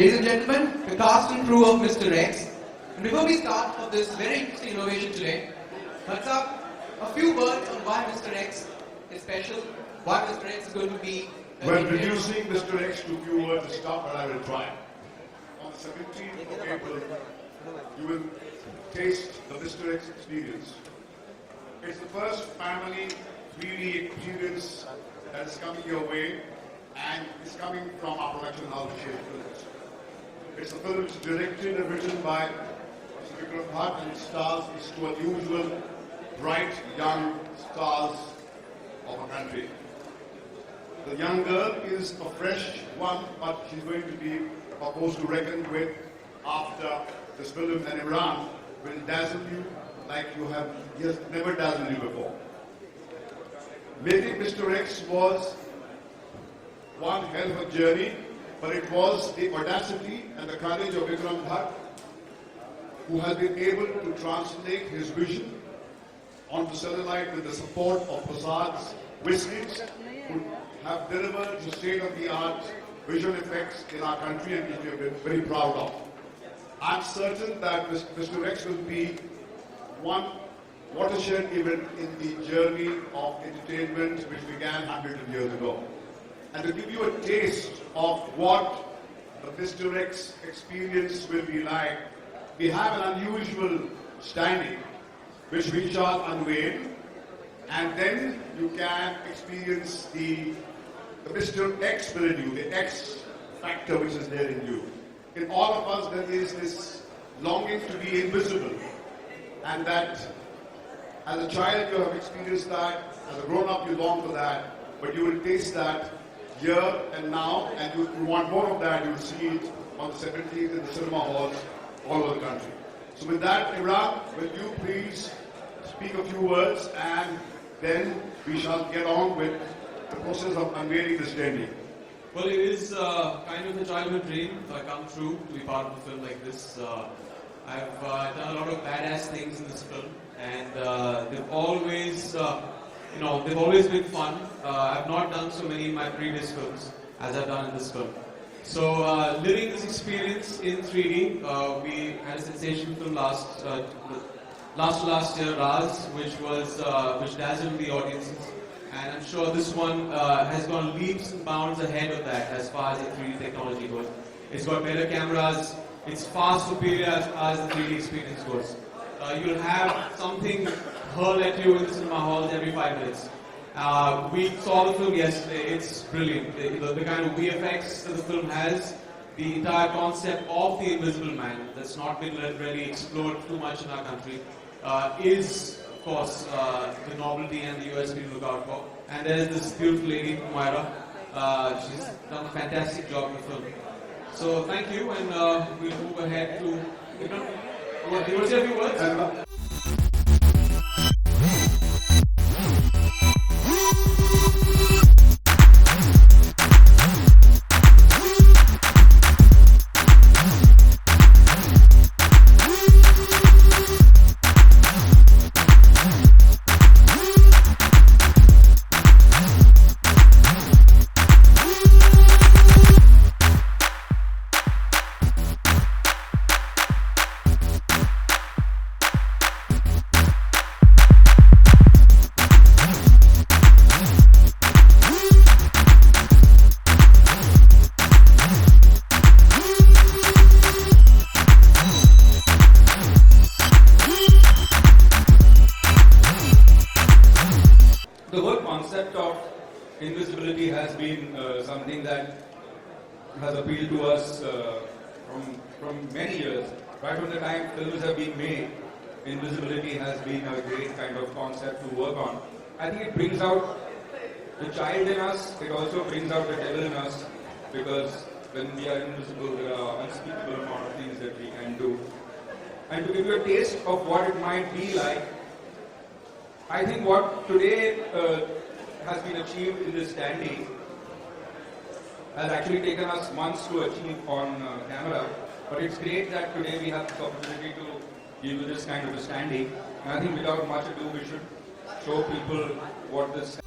Ladies and gentlemen, the cast and crew of Mr. X. And before we start for this very interesting innovation today, let's up a few words on why Mr. X is special, why Mr. X is going to be... When introducing Mr. X to few words to start, but I will try. On the 17th of April, you will taste the Mr. X experience. It's the first family 3D experience that is coming your way, and it's coming from our production house, Shape Films. It's a film which is directed and written by Mr. Vikram Bhatt, and it stars these two unusual, bright, young stars of our country. The young girl is a fresh one, but she's going to be a force to reckon with after this film, and Imran will dazzle you like he has never dazzled you before. Making Mr. X was one hell of a journey, but it was the audacity and the courage of Vikram Bhatt who has been able to translate his vision onto celluloid with the support of Prasad's Whiskies, who have delivered the state-of-the-art visual effects in our country and which we are very proud of. I'm certain that Mr. X will be one watershed event in the journey of entertainment which began hundreds of years ago. And to give you a taste of what the Mr. X experience will be like, we have an unusual standing which we shall unveil, and then you can experience the Mr. X within you, the X factor which is there in you. In all of us there is this longing to be invisible, and that as a child you have experienced that, as a grown-up you long for that, but you will taste that here and now, and you want more of that, you will see it on the 17th in the cinema halls all over the country. So with that, Imran, will you please speak a few words, and then we shall get on with the process of unveiling this journey. Well, it is kind of a childhood dream come true to be part of a film like this. I've done a lot of badass things in this film, and they've always been fun. I've not done so many in my previous films as I've done in this film. So living this experience in 3D, we had a sensational film last year, Raz, which dazzled the audiences, and I'm sure this one has gone leaps and bounds ahead of that as far as the 3D technology goes. It's got better cameras. It's far superior as far as the 3D experience goes. You'll have something hurl at you in the cinema halls every 5 minutes. We saw the film yesterday. It's brilliant. The kind of VFX that the film has, the entire concept of the Invisible Man that's not been really explored too much in our country, is, of course, the novelty and the USP to look out for. And there's this beautiful lady, Moira. She's done a fantastic job in the film. So thank you, and we'll move ahead to... You want to say a few words? The whole concept of invisibility has been something that has appealed to us from many years. Right from the time films have been made, invisibility has been a great kind of concept to work on. I think it brings out the child in us, it also brings out the devil in us, because when we are invisible, there are unspeakable amount of things that we can do. And to give you a taste of what it might be like, I think what today has been achieved in this standee has actually taken us months to achieve on camera. But it's great that today we have the opportunity to give you this kind of a standee. And I think without much ado, we should show people what this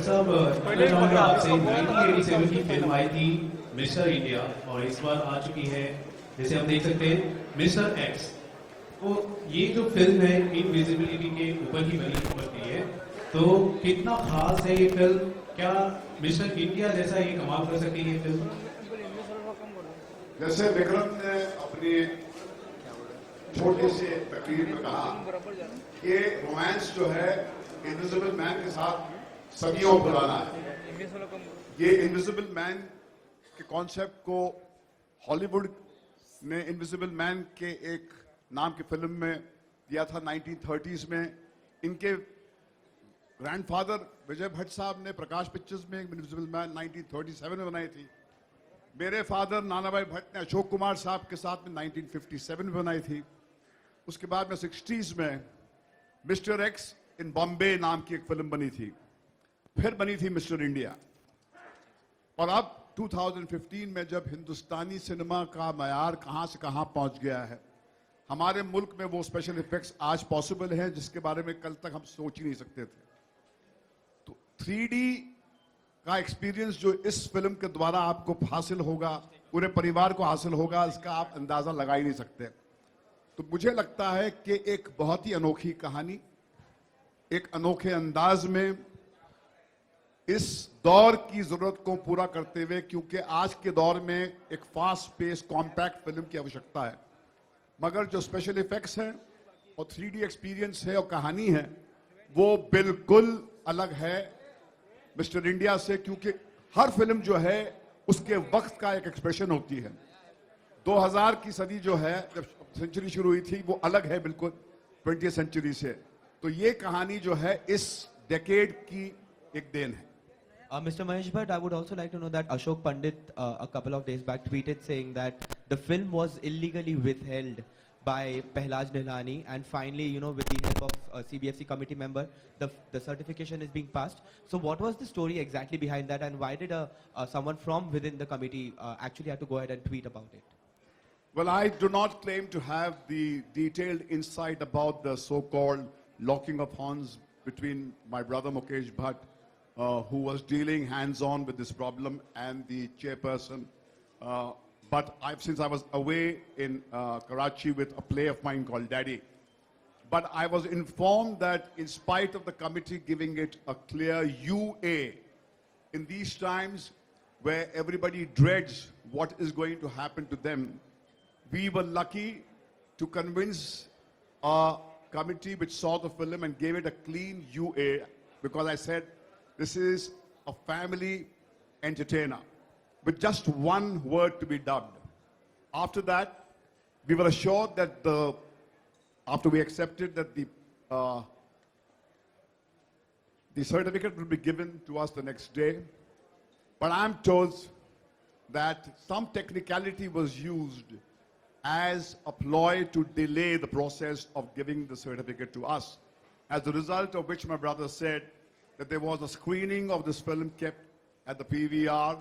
साहब जानना चाहूँगा आपसे 1987 की film आई थी mister India और इस बार आ चुकी है जैसे हम देख सकते हैं मिस्टर एक्स। तो ये जो फिल्म है इनविजिबिलिटी के ऊपर ही बनती है, तो कितना खास है ये फिल्म? क्या मिस्टर इंडिया जैसा ये कमाल कर सकती है ये फिल्म? जैसे विक्रम ने अपनी छोटे से तकरीर में कहा कि रोमांस जो है इनविजिबल मैन के साथ सदियों पुराना है। ये इनविजिबल मैन के कॉन्सेप्ट को हॉलीवुड ने इनविजिबल मैन के एक नाम की फिल्म में दिया था 1930s में। इनके ग्रैंडफादर विजय भट्ट साहब ने प्रकाश पिक्चर्स में इनविजिबल मैन 1937 में बनाई थी। मेरे फादर नानाभाई भट्ट ने अशोक कुमार साहब के साथ में 1957 में बनाई थी। उसके बाद में 60s में मिस्टर एक्स इन बॉम्बे नाम की एक फिल्म बनी थी, फिर बनी थी मिस्टर इंडिया। और अब 2015 में जब हिंदुस्तानी सिनेमा का मयार कहां से कहां पहुंच गया है, हमारे मुल्क में वो स्पेशल इफेक्ट्स आज पॉसिबल हैं जिसके बारे में कल तक हम सोच ही नहीं सकते थे। तो 3D का एक्सपीरियंस जो इस फिल्म के द्वारा आपको हासिल होगा, पूरे परिवार को हासिल होगा, इसका आप अंदाजा लगा ही नहीं सकते। तो मुझे लगता है कि एक बहुत ही अनोखी कहानी एक अनोखे अंदाज में इस दौर की जरूरत को पूरा करते हुए, क्योंकि आज के दौर में एक फास्ट पेस कॉम्पैक्ट फिल्म की आवश्यकता है, मगर जो स्पेशल इफेक्ट्स हैं और 3D एक्सपीरियंस है और कहानी है वो बिल्कुल अलग है मिस्टर इंडिया से। क्योंकि हर फिल्म जो है उसके वक्त का एक एक्सप्रेशन होती है। 2000 की सदी जो है, जब सेंचुरी शुरू हुई थी, वो अलग है बिल्कुल 20th सेंचुरी से। तो ये कहानी जो है इस डेकेड की एक देन है। Mr. Mahesh Bhatt, I would also like to know that Ashok Pandit a couple of days back tweeted saying that the film was illegally withheld by Pehlaj Nilani, and finally, you know, with the help of a CBFC committee member, the certification is being passed. So what was the story exactly behind that, and why did someone from within the committee actually have to go ahead and tweet about it? Well, I do not claim to have the detailed insight about the so-called locking of horns between my brother Mukesh Bhatt, who was dealing hands-on with this problem, and the chairperson. But since I was away in Karachi with a play of mine called Daddy, but I was informed that in spite of the committee giving it a clear UA, in these times where everybody dreads what is going to happen to them, we were lucky to convince a committee which saw the film and gave it a clean UA, because I said, this is a family entertainer with just one word to be dubbed. After that, we were assured that after we accepted that the certificate will be given to us the next day. But I'm told that some technicality was used as a ploy to delay the process of giving the certificate to us. As a result of which my brother said that there was a screening of this film kept at the PVR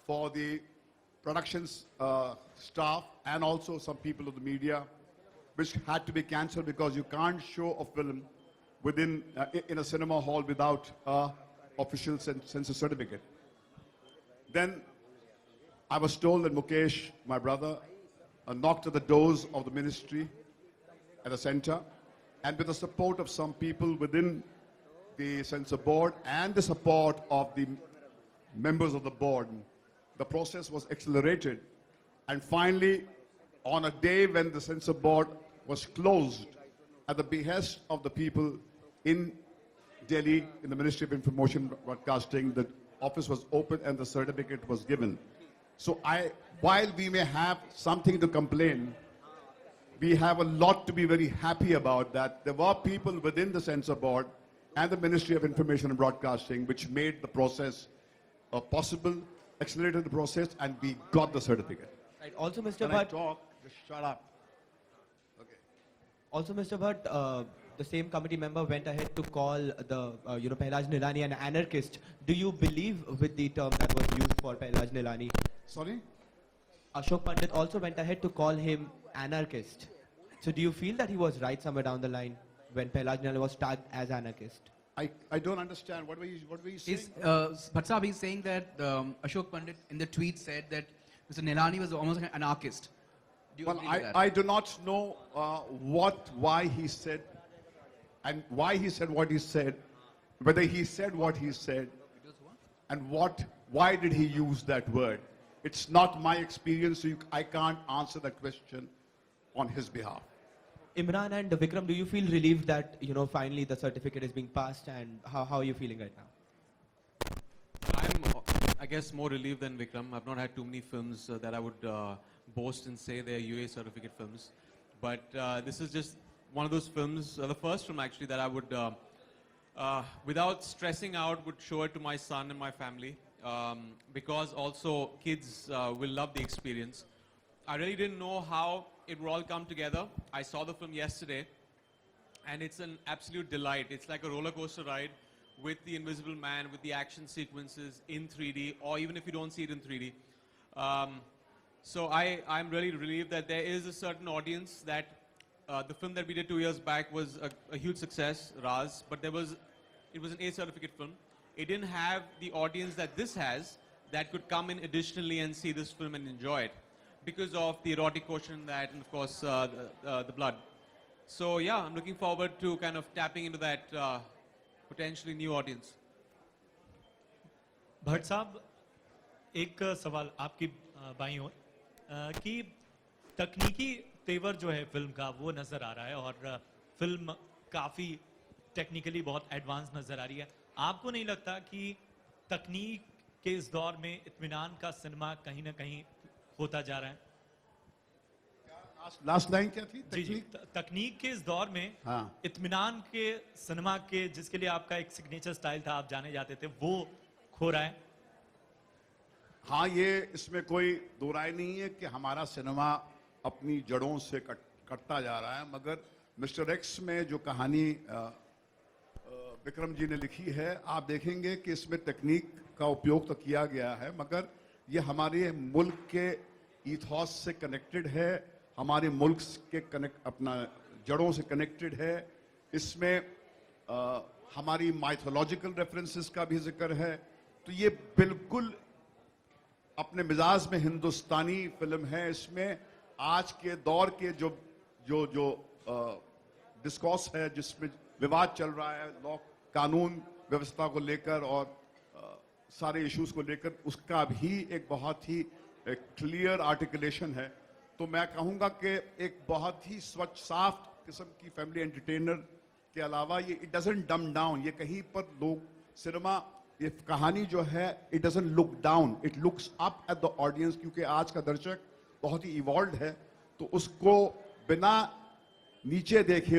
for the productions staff and also some people of the media, which had to be cancelled because you can't show a film within in a cinema hall without a official censor certificate. Then I was told that Mukesh, my brother, knocked at the doors of the ministry at the center, and with the support of some people within the censor board and the support of the members of the board, the process was accelerated. And finally, on a day when the censor board was closed, at the behest of the people in Delhi, in the Ministry of Information Broadcasting, the office was opened and the certificate was given. So while we may have something to complain, we have a lot to be very happy about that. There were people within the censor board and the Ministry of Information and Broadcasting which made the process possible, accelerated the process, and we got the certificate. Right. Also, Mr. When I Bhatt. talk, just shut up. Okay. Also, Mr. Bhatt, the same committee member went ahead to call the Pehlaj Nilani an anarchist. Do you believe with the term that was used for Pehlaj Nilani? Sorry? Ashok Pandit also went ahead to call him anarchist. So do you feel that he was right somewhere down the line when Pehlaj Nilani was tagged as anarchist? I don't understand. What were you saying? Bhatt Sahab is saying that Ashok Pandit in the tweet said that Mr. Nilani was almost like an anarchist. Do you Well, agree with that? I do not know why he said, and why he said what he said, whether he said what he said, and why did he use that word. It's not my experience, so I can't answer that question on his behalf. Imran and Vikram, do you feel relieved that, finally the certificate is being passed, and how are you feeling right now? I'm, I guess, more relieved than Vikram. I've not had too many films that I would boast and say they're UA certificate films. But this is just one of those films, the first film actually, that I would, without stressing out, would show it to my son and my family. Because also kids will love the experience. I really didn't know how it would all come together. I saw the film yesterday, and it's an absolute delight. It's like a roller coaster ride with the Invisible Man, with the action sequences in 3D, or even if you don't see it in 3D. So I'm really relieved that there is a certain audience that the film that we did 2 years back was a huge success, Raz, but it was an A certificate film. It didn't have the audience that this has that could come in additionally and see this film and enjoy it because of the erotic quotient in that and of course the blood. So yeah, I'm looking forward to kind of tapping into that potentially new audience. Bhatt साहब, एक सवाल आपकी बाईं ओर कि तकनीकी तेवर जो है फिल्म का वो नजर आ रहा है और फिल्म काफी टेक्निकली बहुत एडवांस नजर आ रही है. आपको नहीं लगता कि तकनीक के इस दौर में इत्मीनान का सिनेमा कहीं ना कहीं होता जा रहा है? लास्ट लाइन क्या थी? जी जी, तकनीक के इस दौर में हाँ. इत्मीनान के सिनेमा के जिसके लिए आपका एक सिग्नेचर स्टाइल था, आप जाने जाते थे, वो खो रहा है. हाँ, ये इसमें कोई दो राय नहीं है कि हमारा सिनेमा अपनी जड़ों से कटता जा रहा है, मगर मिस्टर एक्स में जो कहानी विक्रम जी ने लिखी है, आप देखेंगे कि इसमें तकनीक का उपयोग तो किया गया है, मगर ये हमारे मुल्क के ईथॉस से कनेक्टेड है, हमारे मुल्क के अपना जड़ों से कनेक्टेड है. इसमें हमारी माइथोलॉजिकल रेफरेंसेस का भी जिक्र है. तो ये बिल्कुल अपने मिजाज में हिंदुस्तानी फिल्म है. इसमें आज के दौर के जो डिस्कॉर्स है, जिसमें विवाद चल रहा है लॉ कानून व्यवस्था को लेकर और सारे इश्यूज को लेकर, उसका भी एक बहुत ही क्लियर आर्टिकुलेशन है. तो मैं कहूंगा कि एक बहुत ही स्वच्छ साफ किस्म की फैमिली एंटरटेनर के अलावा ये इट डजंट डम डाउन. ये कहीं पर लोग सिनेमा, ये कहानी जो है, it doesn't look down, it looks up at the audience. क्योंकि आज का दर्शक बहुत ही इवॉल्व है, तो उसको बिना नीचे देखे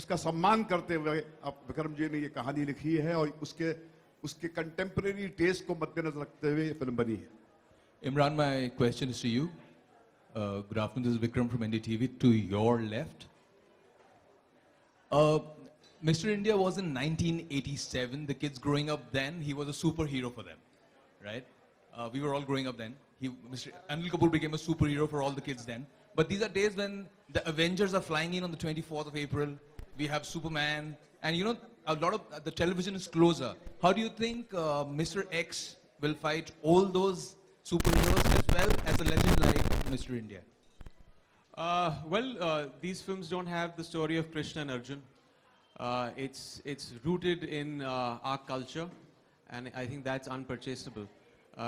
उसका सम्मान करते हुए अब विक्रम जी ने ये कहानी लिखी है और उसके कंटेम्परेरी टेस्ट को मद्देनजर रखते हुए ये फिल्म बनी है. Imran, my question is to you. Good afternoon, this is Vikram from NDTV. To your left, Mr. India was in 1987. The kids growing up then, he was a superhero for them, right? We were all growing up then. Mr. Anil Kapoor became a superhero for all the kids then. But these are days when the Avengers are flying in on the 24th of April. We have Superman, and you know, a lot of the television is closer. How do you think Mr. X will fight all those superheroes as well as a legend like Mr. India? These films don't have the story of Krishna and Arjun. It's rooted in our culture, and I think that's unpurchasable.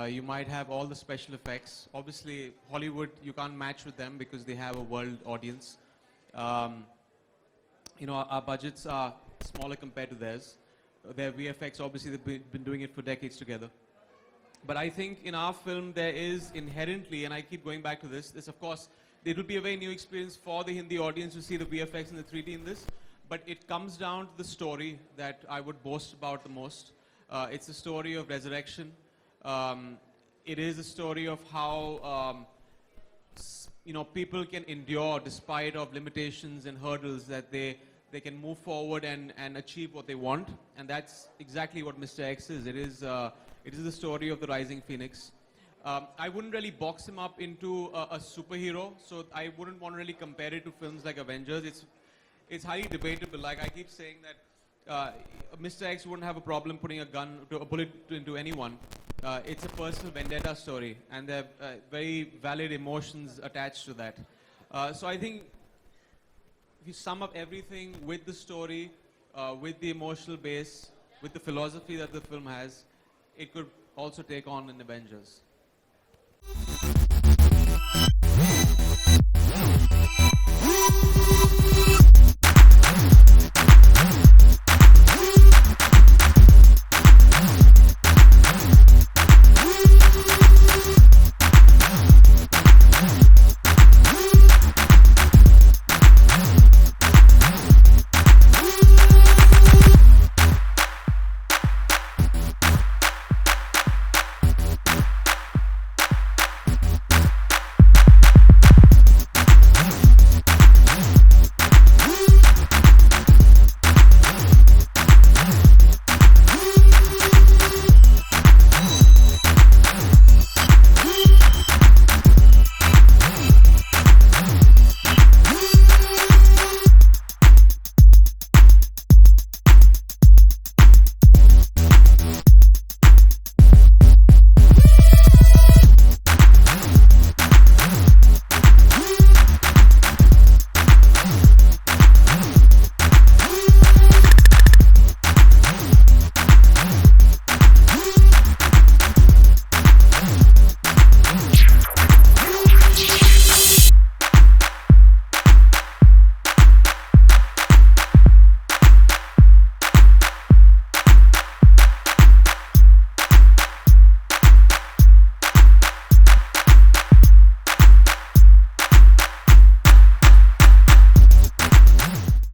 You might have all the special effects. Obviously, Hollywood, you can't match with them because they have a world audience. You know, our budgets are smaller compared to theirs. Their VFX, obviously, they've been doing it for decades together. But I think in our film, there is inherently, and I keep going back to this of course, it will be a very new experience for the Hindi audience to see the VFX and the 3D in this. But it comes down to the story that I would boast about the most. It's a story of resurrection. It is a story of how people can endure despite of limitations and hurdles, that they can move forward and achieve what they want. And that's exactly what Mr. X is. It is the story of the rising phoenix. I wouldn't really box him up into a superhero, so I wouldn't want to really compare it to films like Avengers. It's highly debatable. Like I keep saying that Mr. X wouldn't have a problem putting a bullet into anyone. It's a personal vendetta story, and there are very valid emotions attached to that. So I think if you sum up everything with the story, with the emotional base, with the philosophy that the film has, it could also take on an Avengers.